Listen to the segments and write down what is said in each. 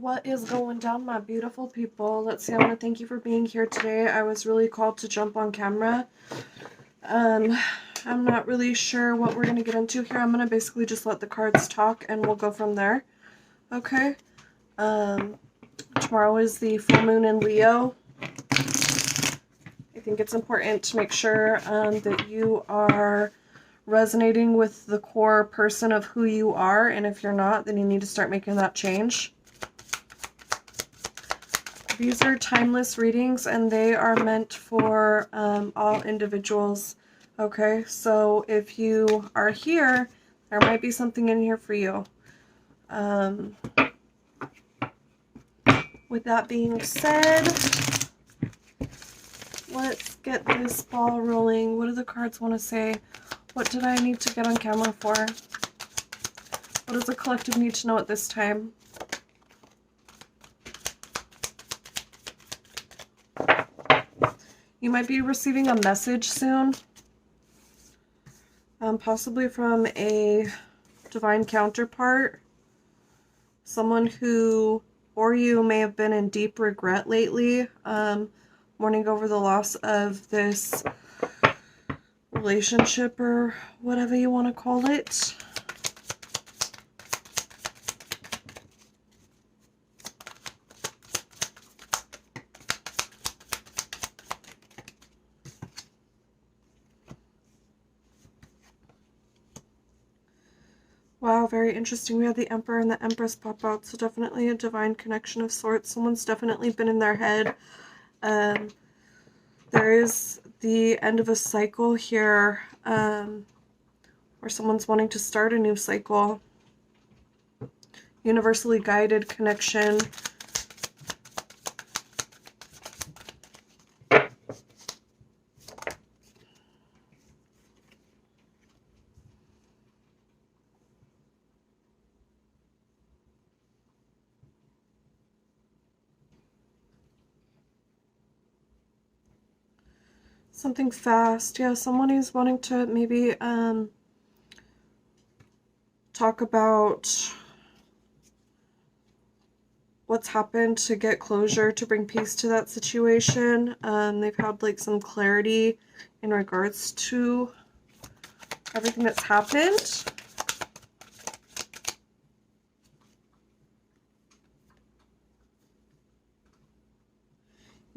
What is going down, my beautiful people? Let's see, I want to thank you for being here today. I was really called to jump on camera. I'm not really sure what we're going to get into here. I'm going to basically just let the cards talk and we'll go from there. Okay? Tomorrow is the full moon in Leo. I think it's important to make sure that you are resonating with the core person of who you are, and if you're not, then you need to start making that change. These are timeless readings, and they are meant for all individuals. Okay, so if you are here, there might be something in here for you. With that being said, let's get this ball rolling. What do the cards want to say? What did I need to get on camera for? What does the collective need to know at this time? You might be receiving a message soon, possibly from a divine counterpart, someone who, or you may have been in deep regret lately, mourning over the loss of this relationship or whatever you want to call it. Wow, very interesting. We had the Emperor and the Empress pop out, so definitely a divine connection of sorts. Someone's definitely been in their head. There is the end of a cycle here, where someone's wanting to start a new cycle. Universally guided connection. Something fast. Yeah, someone is wanting to maybe talk about what's happened to get closure, to bring peace to that situation. They've had like some clarity in regards to everything that's happened.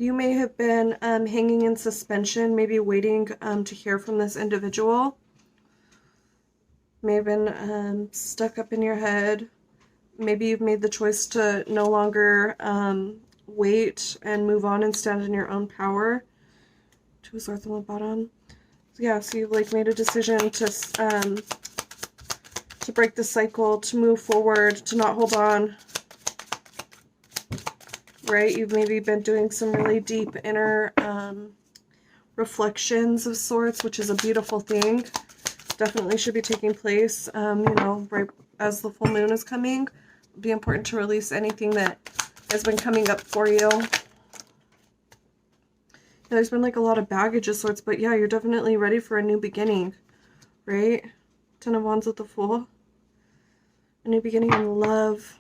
You may have been hanging in suspension, maybe waiting to hear from this individual. May have been stuck up in your head. Maybe you've made the choice to no longer wait and move on and stand in your own power. Two of Swords on the bottom. Yeah, so you've like made a decision to break the cycle, to move forward, to not hold on. Right? You've maybe been doing some really deep inner reflections of sorts, which is a beautiful thing. Definitely should be taking place, you know, right as the full moon is coming. It'd be important to release anything that has been coming up for you. There's been like a lot of baggage of sorts, but yeah, you're definitely ready for a new beginning, right? Ten of Wands with the Fool. A new beginning in love.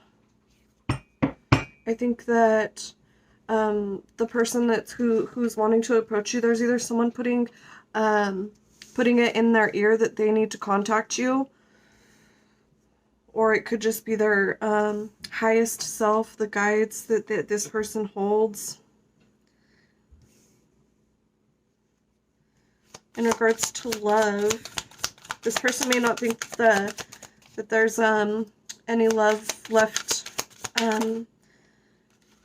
I think that the person that's who's wanting to approach you, there's either someone putting it in their ear that they need to contact you, or it could just be their highest self, the guides that this person holds. In regards to love, this person may not think that there's any love left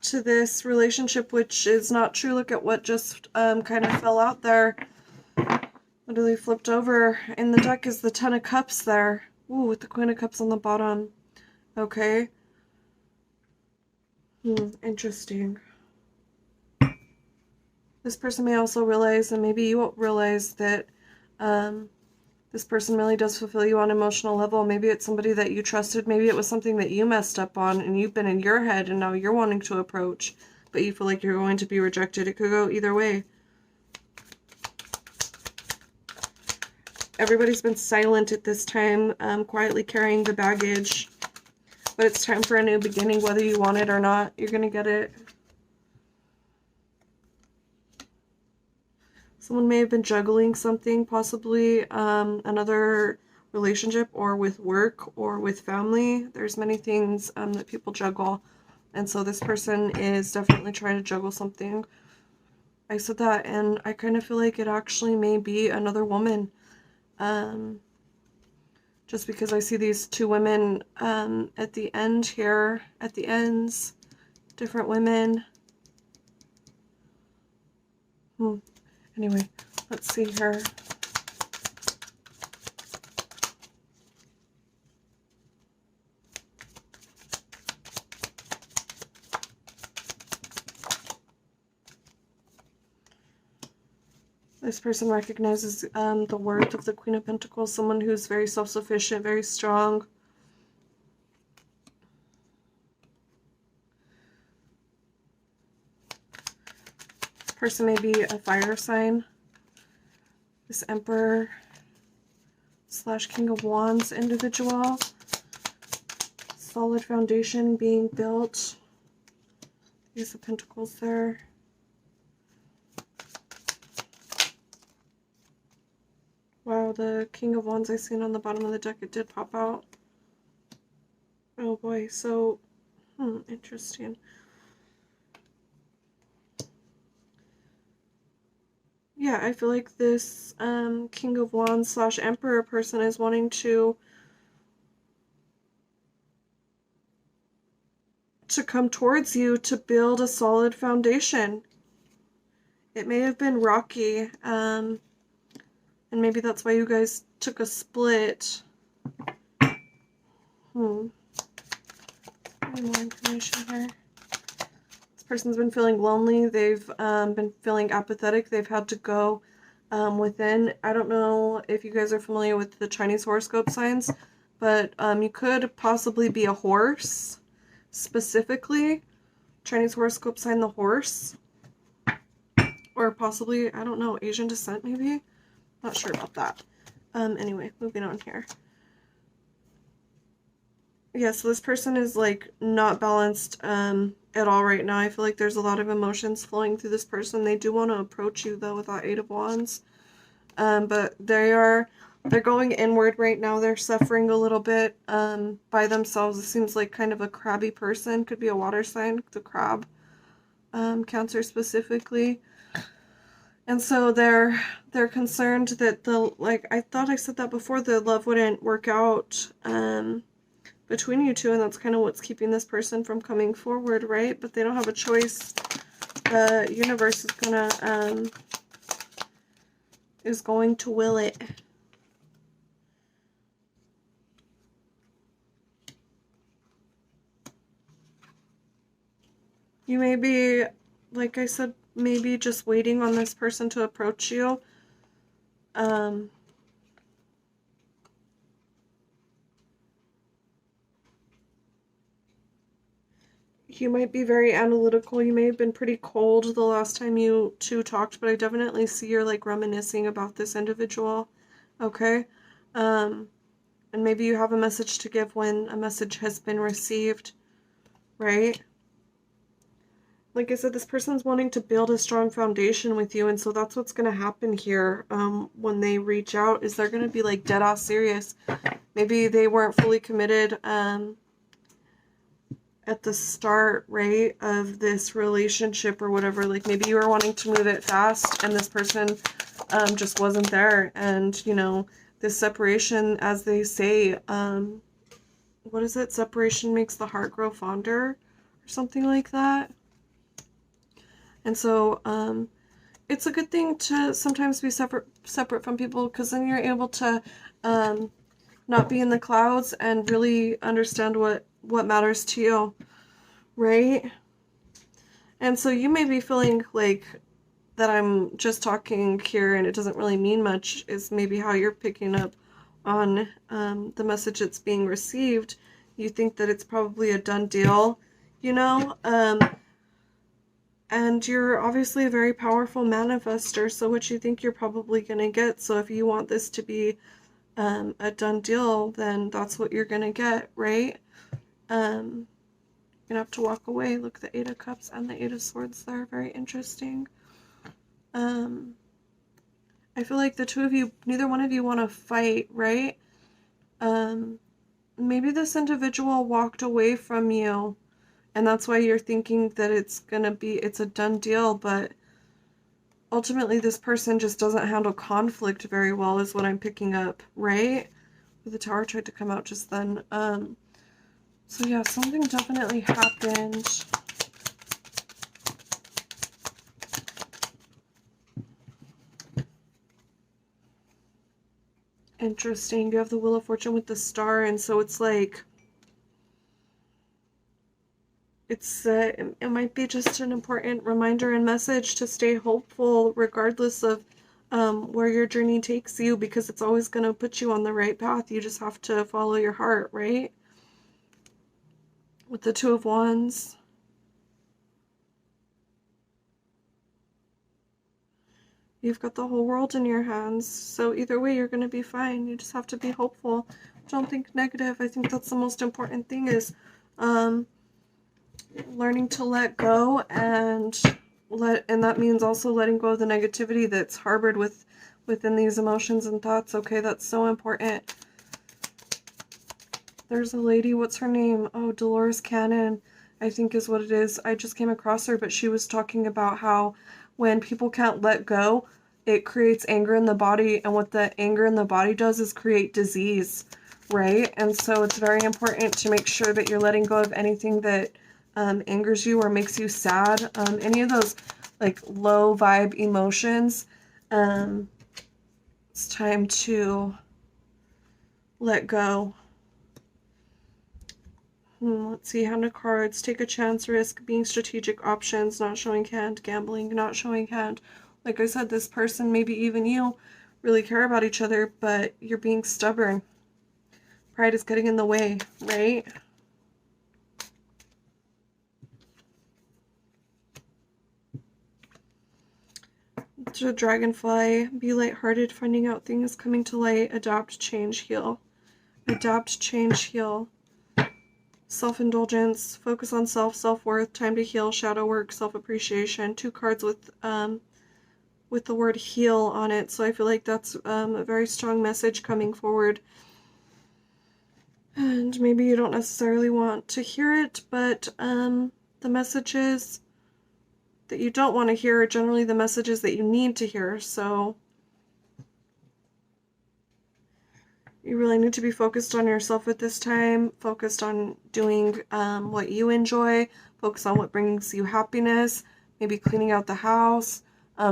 to this relationship, which is not true. Look at what just kind of fell out there. Literally flipped over in the deck is the Ten of Cups there. Ooh, with the Queen of Cups on the bottom. Okay. Interesting. This person may also realize, and maybe you won't realize, that this person really does fulfill you on an emotional level. Maybe it's somebody that you trusted. Maybe it was something that you messed up on and you've been in your head and now you're wanting to approach, but you feel like you're going to be rejected. It could go either way. Everybody's been silent at this time, quietly carrying the baggage. But it's time for a new beginning, whether you want it or not. You're going to get it. Someone may have been juggling something, possibly another relationship or with work or with family. There's many things that people juggle. And so this person is definitely trying to juggle something. I said that, and I kind of feel like it actually may be another woman. Just because I see these two women at the end here, at the ends, different women. Anyway, let's see here. This person recognizes the worth of the Queen of Pentacles, someone who's very self-sufficient, very strong. Person may be a fire sign. This Emperor / King of Wands individual. Solid foundation being built. Ace of Pentacles there. Wow, the King of Wands I seen on the bottom of the deck, it did pop out. Oh boy, so, interesting. Yeah, I feel like this King of Wands / Emperor person is wanting to come towards you to build a solid foundation. It may have been rocky, and maybe that's why you guys took a split. Any more information here? This person's been feeling lonely. They've been feeling apathetic. They've had to go within. I don't know if you guys are familiar with the Chinese horoscope signs, but you could possibly be a horse. Specifically, Chinese horoscope sign, the horse. Or possibly, I don't know, Asian descent maybe? Not sure about that. Anyway, moving on here. Yeah, so this person is like not balanced at all right now. I feel like there's a lot of emotions flowing through this person. They do want to approach you though with that Eight of Wands. But they're going inward right now. They're suffering a little bit by themselves. It seems like kind of a crabby person. Could be a water sign, the crab. Cancer specifically. And so they're concerned that I thought I said that before, the love wouldn't work out between you two, and that's kind of what's keeping this person from coming forward, right? But they don't have a choice. The universe is going to will it. You may be, like I said, maybe just waiting on this person to approach you. You might be very analytical. You may have been pretty cold the last time you two talked, but I definitely see you're like reminiscing about this individual. Okay? And maybe you have a message to give when a message has been received, right? Like I said, this person's wanting to build a strong foundation with you, and so that's what's going to happen here when they reach out, is they're going to be like dead-ass serious. Maybe they weren't fully committed at the start, right, of this relationship or whatever. Like maybe you were wanting to move it fast and this person just wasn't there. And, you know, this separation, as they say, what is it? Separation makes the heart grow fonder or something like that. And so it's a good thing to sometimes be separate from people, because then you're able to not be in the clouds and really understand what matters to you, right? And so you may be feeling like that I'm just talking here and it doesn't really mean much, is maybe how you're picking up on the message that's being received. You think that it's probably a done deal, you know? And you're obviously a very powerful manifester, so what you think you're probably going to get. So if you want this to be a done deal, then that's what you're going to get, right? You're gonna have to walk away. Look, the Eight of Cups and the Eight of Swords there, very interesting. I feel like the two of you, neither one of you want to fight, right? Maybe this individual walked away from you, and that's why you're thinking that it's a done deal, but ultimately this person just doesn't handle conflict very well, is what I'm picking up, right? The Tower tried to come out just then. So yeah, something definitely happened. Interesting. You have the Wheel of Fortune with the Star, and so it's like it might be just an important reminder and message to stay hopeful regardless of where your journey takes you, because it's always going to put you on the right path. You just have to follow your heart, right? With the Two of Wands. You've got the whole world in your hands, so either way you're going to be fine. You just have to be hopeful. Don't think negative. I think that's the most important thing, is learning to let go, and that means also letting go of the negativity that's harbored within these emotions and thoughts. Okay, that's so important. There's a lady, what's her name? Oh, Dolores Cannon, I think is what it is. I just came across her, but she was talking about how when people can't let go, it creates anger in the body, and what the anger in the body does is create disease, right? And so it's very important to make sure that you're letting go of anything that angers you or makes you sad. Any of those like low vibe emotions, it's time to let go. Let's see, Hand of Cards, take a chance, risk, being strategic, options, not showing hand, gambling, not showing hand. Like I said, this person, maybe even you, really care about each other, but you're being stubborn. Pride is getting in the way, right? To a Dragonfly, be lighthearted, finding out things, coming to light, adapt, change, heal. Adapt, change, heal. Self-indulgence, focus on self-worth, time to heal, shadow work, self-appreciation. 2 cards with the word heal on it, so I feel like that's a very strong message coming forward. And maybe you don't necessarily want to hear it, but the messages that you don't want to hear are generally the messages that you need to hear, so you really need to be focused on yourself at this time, focused on doing what you enjoy, focus on what brings you happiness, maybe cleaning out the house,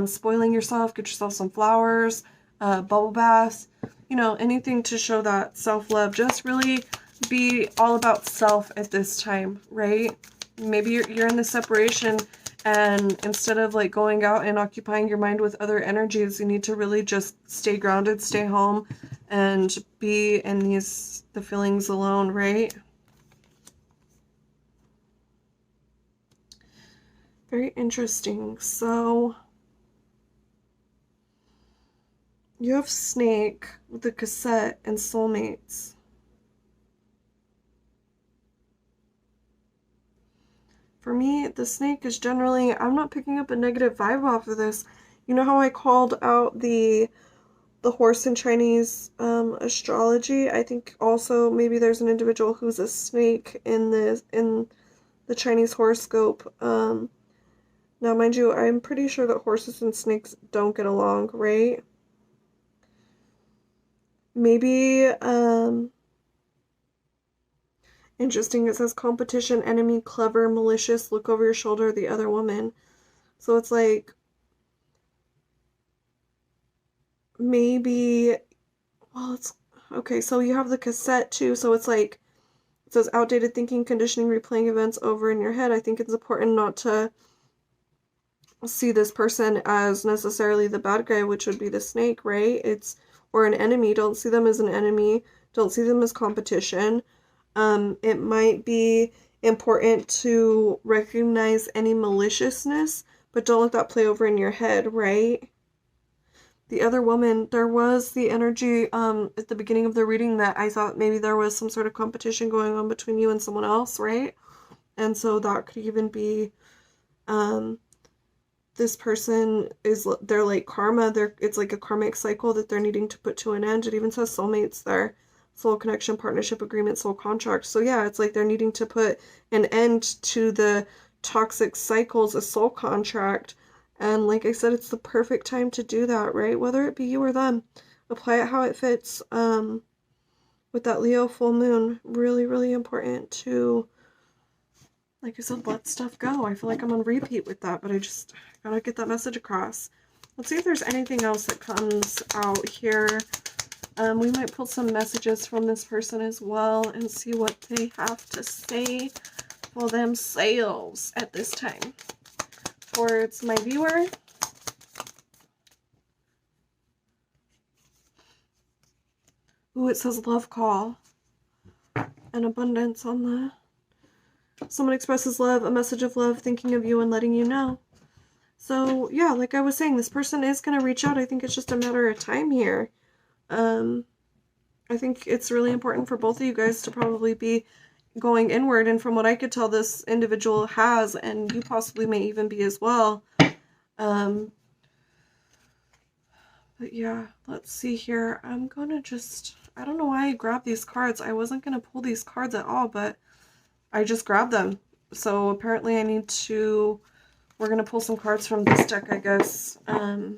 spoiling yourself, get yourself some flowers, bubble baths, you know, anything to show that self-love. Just really be all about self at this time, right? Maybe you're in the separation, and instead of like going out and occupying your mind with other energies, you need to really just stay grounded, stay home, and be in the feelings alone, right? Very interesting. So you have Snake with the Cassette and Soulmates. For me, the Snake is generally, I'm not picking up a negative vibe off of this. You know how I called out the horse in Chinese astrology? I think also maybe there's an individual who's a snake in the Chinese horoscope. Now, mind you, I'm pretty sure that horses and snakes don't get along, right? Maybe, interesting, it says competition, enemy, clever, malicious, look over your shoulder, the other woman. So it's like, maybe, well, it's, okay, so you have the Cassette too, so it's like, it says outdated thinking, conditioning, replaying events over in your head. I think it's important not to see this person as necessarily the bad guy, which would be the snake, right? Or an enemy. Don't see them as an enemy. Don't see them as competition. It might be important to recognize any maliciousness, but don't let that play over in your head, right? the other woman, there was the energy at the beginning of the reading that I thought maybe there was some sort of competition going on between you and someone else, right? And so that could even be this person is, they're like karma, it's like a karmic cycle that they're needing to put to an end. It even says soulmates there, soul connection, partnership agreement, soul contract. So yeah, it's like they're needing to put an end to the toxic cycles, a soul contract. And like I said, it's the perfect time to do that, right? Whether it be you or them, apply it how it fits. With that Leo full moon, really, really important to, like I said, let stuff go. I feel like I'm on repeat with that, but I just gotta get that message across. Let's see if there's anything else that comes out here. We might pull some messages from this person as well and see what they have to say for themselves at this time. Towards my viewer. Ooh, it says love call and abundance on the... Someone expresses love, a message of love, thinking of you and letting you know. So, yeah, like I was saying, this person is going to reach out. I think it's just a matter of time here. I think it's really important for both of you guys to probably be going inward. And from what I could tell, this individual has, and you possibly may even be as well. But yeah, let's see here. I'm going to just... I don't know why I grabbed these cards. I wasn't going to pull these cards at all, but I just grabbed them. So apparently I need to... We're going to pull some cards from this deck, I guess. Well,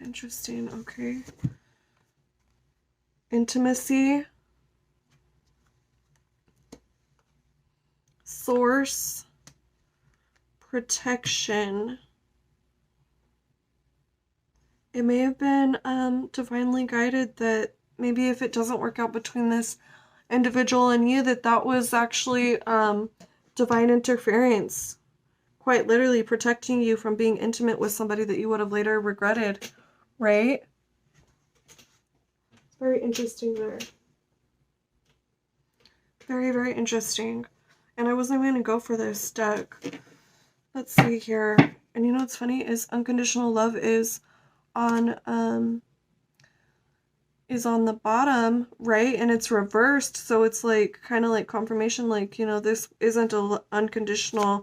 interesting. Okay. Intimacy. Source. Protection. It may have been divinely guided that maybe if it doesn't work out between this individual and you, that was actually divine interference. Quite literally protecting you from being intimate with somebody that you would have later regretted, right? It's very interesting there. Very, very interesting. And I wasn't even going to go for this deck. Let's see here. And you know what's funny is unconditional love is on the bottom, right? And it's reversed, so it's like kind of like confirmation, like, you know, this isn't an unconditional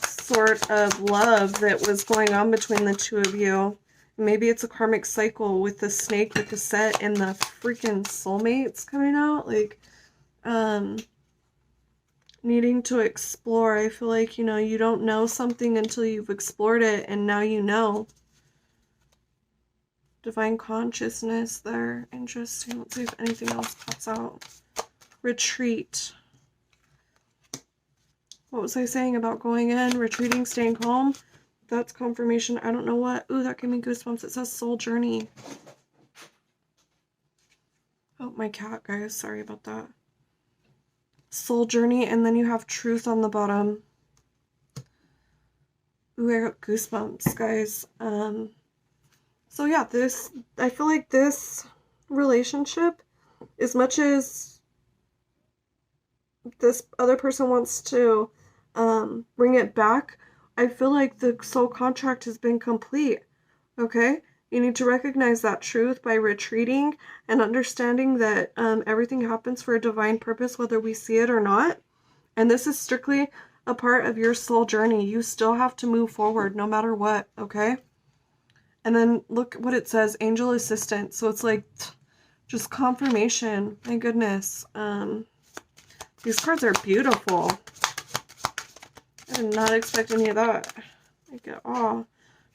sort of love that was going on between the two of you. Maybe it's a karmic cycle with the snake, with the set, and the freaking soulmates coming out. Like, needing to explore. I feel like, you know, you don't know something until you've explored it, and now you know. Divine consciousness there. Interesting. Let's see if anything else pops out. Retreat. What was I saying about going in? Retreating, staying calm? That's confirmation. I don't know what. Ooh, that gave me goosebumps. It says soul journey. Oh, my cat, guys. Sorry about that. Soul journey, and then you have truth on the bottom. Ooh, I got goosebumps, guys. So yeah, I feel like this relationship, as much as this other person wants to bring it back, I feel like the soul contract has been complete, okay? You need to recognize that truth by retreating and understanding that everything happens for a divine purpose, whether we see it or not. And this is strictly a part of your soul journey. You still have to move forward no matter what, okay? And then look what it says, angel assistant. So it's like just confirmation. My goodness. These cards are beautiful. I did not expect any of that. Like at all.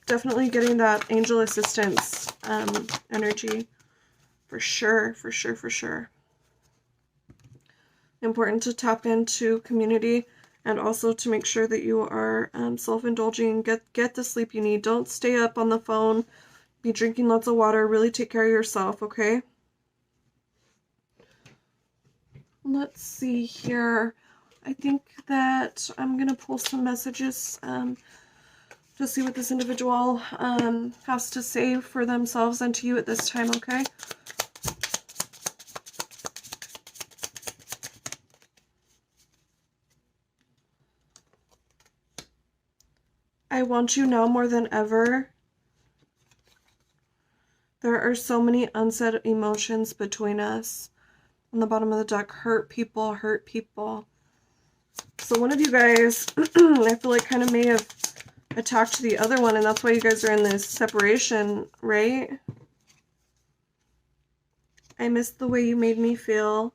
Definitely getting that angel assistance energy. For sure, for sure, for sure. Important to tap into community and also to make sure that you are self-indulging. Get the sleep you need. Don't stay up on the phone. Be drinking lots of water. Really take care of yourself, okay? Let's see here. I think that I'm going to pull some messages to see what this individual has to say for themselves and to you at this time, okay? I want you now more than ever. There are so many unsaid emotions between us. On the bottom of the deck, hurt people, hurt people. So one of you guys, I feel like kind of may have attacked the other one, and that's why you guys are in this separation, right? I miss the way you made me feel.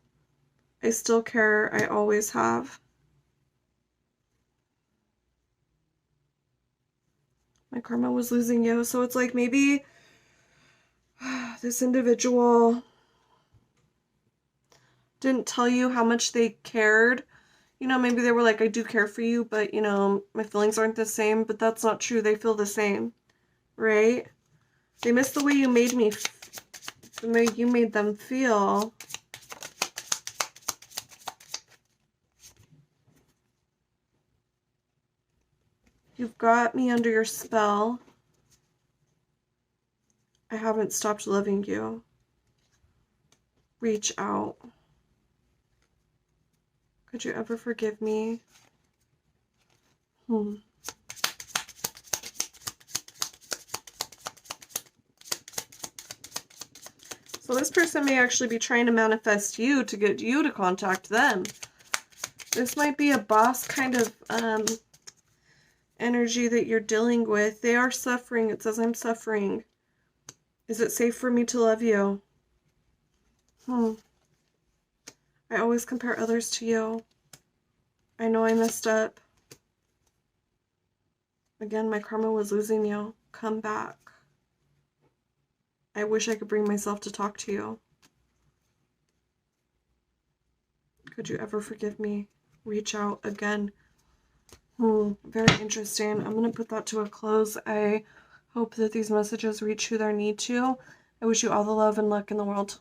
I still care. I always have. My karma was losing you. So it's like maybe this individual didn't tell you how much they cared. You know, maybe they were like, I do care for you, but, you know, my feelings aren't the same. But that's not true. They feel the same, right? They miss the way you made me, the way you made them feel. You've got me under your spell. I haven't stopped loving you. Reach out. Could you ever forgive me? So this person may actually be trying to manifest you to get you to contact them. This might be a boss kind of energy that you're dealing with. They are suffering. It says, I'm suffering. Is it safe for me to love you? I always compare others to you. I know I messed up. Again, my karma was losing you. Come back. I wish I could bring myself to talk to you. Could you ever forgive me? Reach out again. Very interesting. I'm going to put that to a close. I hope that these messages reach who they need to. I wish you all the love and luck in the world.